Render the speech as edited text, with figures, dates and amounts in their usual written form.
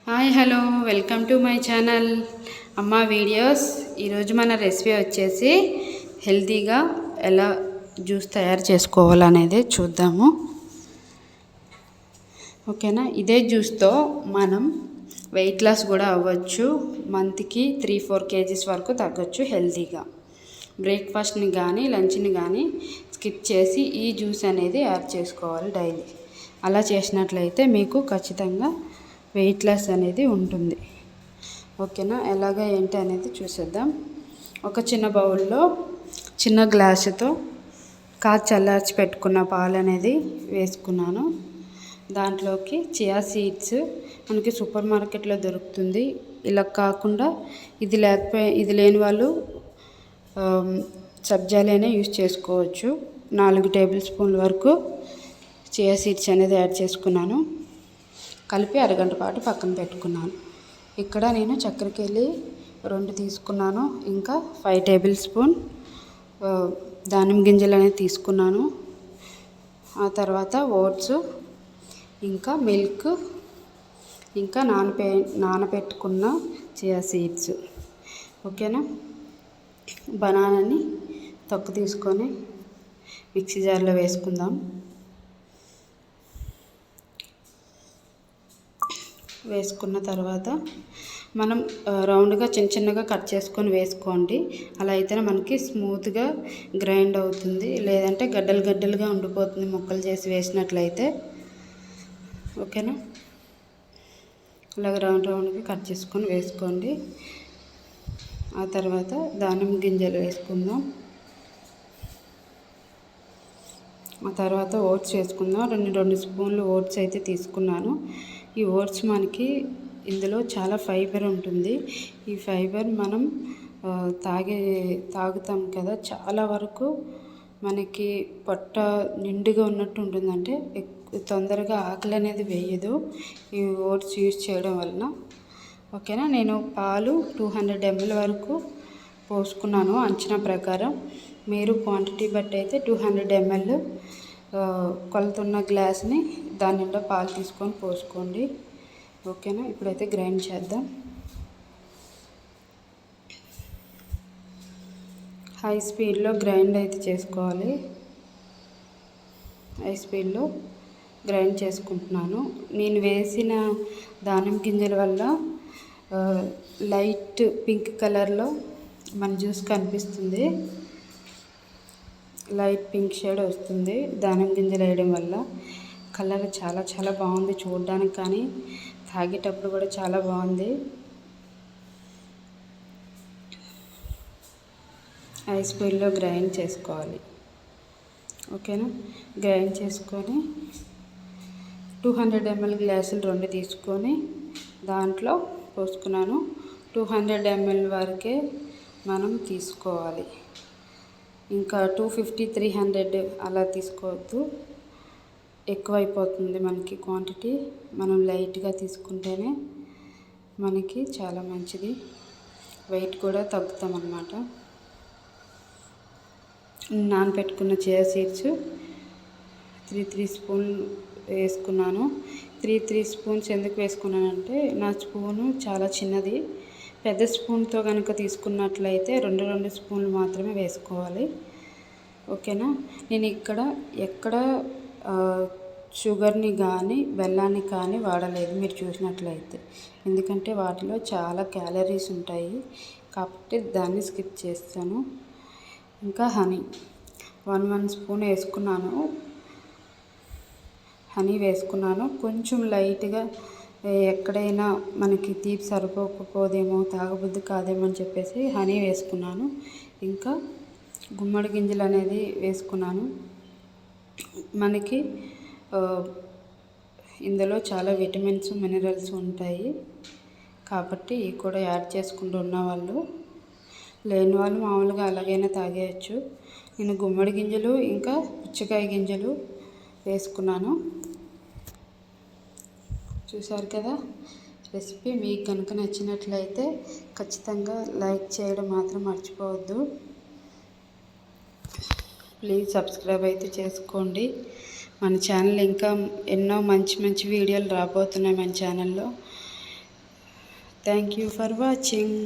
Hi hello welcome to my channel అమ్మ videos. ఈరోజు మన రెసిపీ వచ్చేసి హెల్తీగా ఎలా జ్యూస్ తయారు చేసుకోవాలనేది చూద్దాము. ఓకేనా, ఇదే జ్యూస్తో మనం వెయిట్ లాస్ కూడా అవ్వచ్చు. మంత్కి 3-4 kgs వరకు తగ్గొచ్చు హెల్తీగా. బ్రేక్ఫాస్ట్ని కానీ లంచ్ని కానీ స్కిప్ చేసి ఈ జ్యూస్ అనేది యాడ్ చేసుకోవాలి డైలీ. అలా చేసినట్లయితే మీకు ఖచ్చితంగా వెయిట్ లాస్ అనేది ఉంటుంది. ఓకేనా, ఎలాగ ఏంటి అనేది చూసేద్దాం. ఒక చిన్న బౌల్లో చిన్న గ్లాసుతో చల్లార్చి పెట్టుకున్న పాలు అనేది వేసుకున్నాను. దాంట్లోకి చియా సీడ్స్ మనకి సూపర్ మార్కెట్లో దొరుకుతుంది. ఇలా కాకుండా ఇది లేని వాళ్ళు సబ్జాలైనా యూజ్ చేసుకోవచ్చు. 4 టేబుల్ స్పూన్ల వరకు చియా సీడ్స్ అనేది యాడ్ చేసుకున్నాను. కలిపి అరగంట పాటు పక్కన పెట్టుకున్నాను. ఇక్కడ నేను చక్కెరకేళి 2 తీసుకున్నాను. ఇంకా 5 టేబుల్ స్పూన్ దానిమ్మ గింజలు అనేది తీసుకున్నాను. ఆ తర్వాత ఓట్స్, ఇంకా మిల్క్, ఇంకా నానబెట్టుకున్న చియా సీడ్స్. ఓకేనా, బనానాని తొక్కు తీసుకొని మిక్సీ జార్లో వేసుకుందాం. వేసుకున్న తర్వాత మనం రౌండ్గా చిన్నగా కట్ చేసుకొని వేసుకోండి. అలా అయితేనే మనకి స్మూత్గా గ్రైండ్ అవుతుంది. లేదంటే గడ్డలుగా ఉండిపోతుంది ముక్కలు చేసి వేసినట్లయితే. ఓకేనా, అలాగ రౌండ్గా కట్ చేసుకొని వేసుకోండి. ఆ తర్వాత దానిమ్మ గింజలు వేసుకుందాం. ఆ తర్వాత ఓట్స్ వేసుకుందాం. 2 స్పూన్లు ఓట్స్ అయితే తీసుకున్నాను. ఈ ఓట్స్ మనకి ఇందులో చాలా ఫైబర్ ఉంటుంది. ఈ ఫైబర్ మనం తాగుతాం కదా, చాలా వరకు మనకి పొట్ట నిండుగా ఉన్నట్టు ఉంటుంది. అంటే తొందరగా ఆకలి అనేది వేయదు ఈ ఓట్స్ యూజ్ చేయడం వలన. ఓకేనా, నేను పాలు 200 ml వరకు పోసుకున్నాను అంచనా ప్రకారం. మీరు క్వాంటిటీ బట్టి అయితే 200 ml కొలుతున్న గ్లాస్ని దాని నిండా పాలు తీసుకొని పోసుకోండి. ఓకేనా, ఇప్పుడైతే గ్రైండ్ చేద్దాం. హై స్పీడ్లో గ్రైండ్ అయితే చేసుకోవాలి. హై స్పీడ్లో గ్రైండ్ చేసుకుంటున్నాను. నేను వేసిన దానిమ్మ గింజల వల్ల లైట్ పింక్ కలర్లో మన జ్యూస్ కనిపిస్తుంది. లైట్ పింక్ షేడ్ వస్తుంది దానిమ్మ గింజలు వేయడం వల్ల. కలర్ చాలా బాగుంది చూడడానికి, కానీ తాగేటప్పుడు కూడా చాలా బాగుంది. హై స్పీడ్లో గ్రైండ్ చేసుకోవాలి. ఓకేనా, గ్రైండ్ చేసుకొని 200 ml గ్లాసులు 2 తీసుకొని దాంట్లో పోసుకున్నాను. 200 ml వరకే మనం తీసుకోవాలి. ఇంకా 250-300 అలా తీసుకోవద్దు, ఎక్కువైపోతుంది మనకి క్వాంటిటీ. మనం లైట్గా తీసుకుంటేనే మనకి చాలా మంచిది, వెయిట్ కూడా తగ్గుతాం అన్నమాట. నానబెట్టుకున్న చియా సీడ్స్ 3 స్పూన్లు వేసుకున్నాను. 3 స్పూన్స్ ఎందుకు వేసుకున్నానంటే నా స్పూను చాలా చిన్నది. పెద్ద స్పూన్తో కనుక తీసుకున్నట్లయితే 2 స్పూన్లు మాత్రమే వేసుకోవాలి. ఓకేనా, నేను ఎక్కడ షుగర్ని కానీ బెల్లాన్ని కానీ వాడలేదు మీరు చూసినట్లయితే. ఎందుకంటే వాటిలో చాలా క్యాలరీస్ ఉంటాయి కాబట్టి దాన్ని స్కిప్ చేస్తాను. ఇంకా హనీ 1 స్పూన్ వేసుకున్నాను. హనీ వేసుకున్నాను కొంచెం లైట్గా. ఎక్కడైనా మనకి తీపి సరిపోకపోదేమో, తాగబుద్ధి కాదేమో అని చెప్పేసి హనీ వేసుకున్నాను. ఇంకా గుమ్మడి గింజలు అనేది వేసుకున్నాను. మనకి ఇందులో చాలా విటమిన్స్ మినరల్స్ ఉంటాయి కాబట్టి ఇవి కూడా యాడ్ చేసుకుంటూ ఉన్నవాళ్ళు, లేని వాళ్ళు మామూలుగా అలాగైనా తాగేయచ్చు. నేను గుమ్మడి గింజలు ఇంకా పుచ్చకాయ గింజలు వేసుకున్నాను. చూసారు కదా, రెసిపీ మీకు కనుక నచ్చినట్లయితే ఖచ్చితంగా లైక్ చేయడం మాత్రం మర్చిపోవద్దు. ప్లీజ్ సబ్స్క్రైబ్ అయితే చేసుకోండి. మన ఛానల్ ఇంకా ఎన్నో మంచి వీడియోలు రాబోతున్నాయి మన ఛానల్లో. Thank you for watching.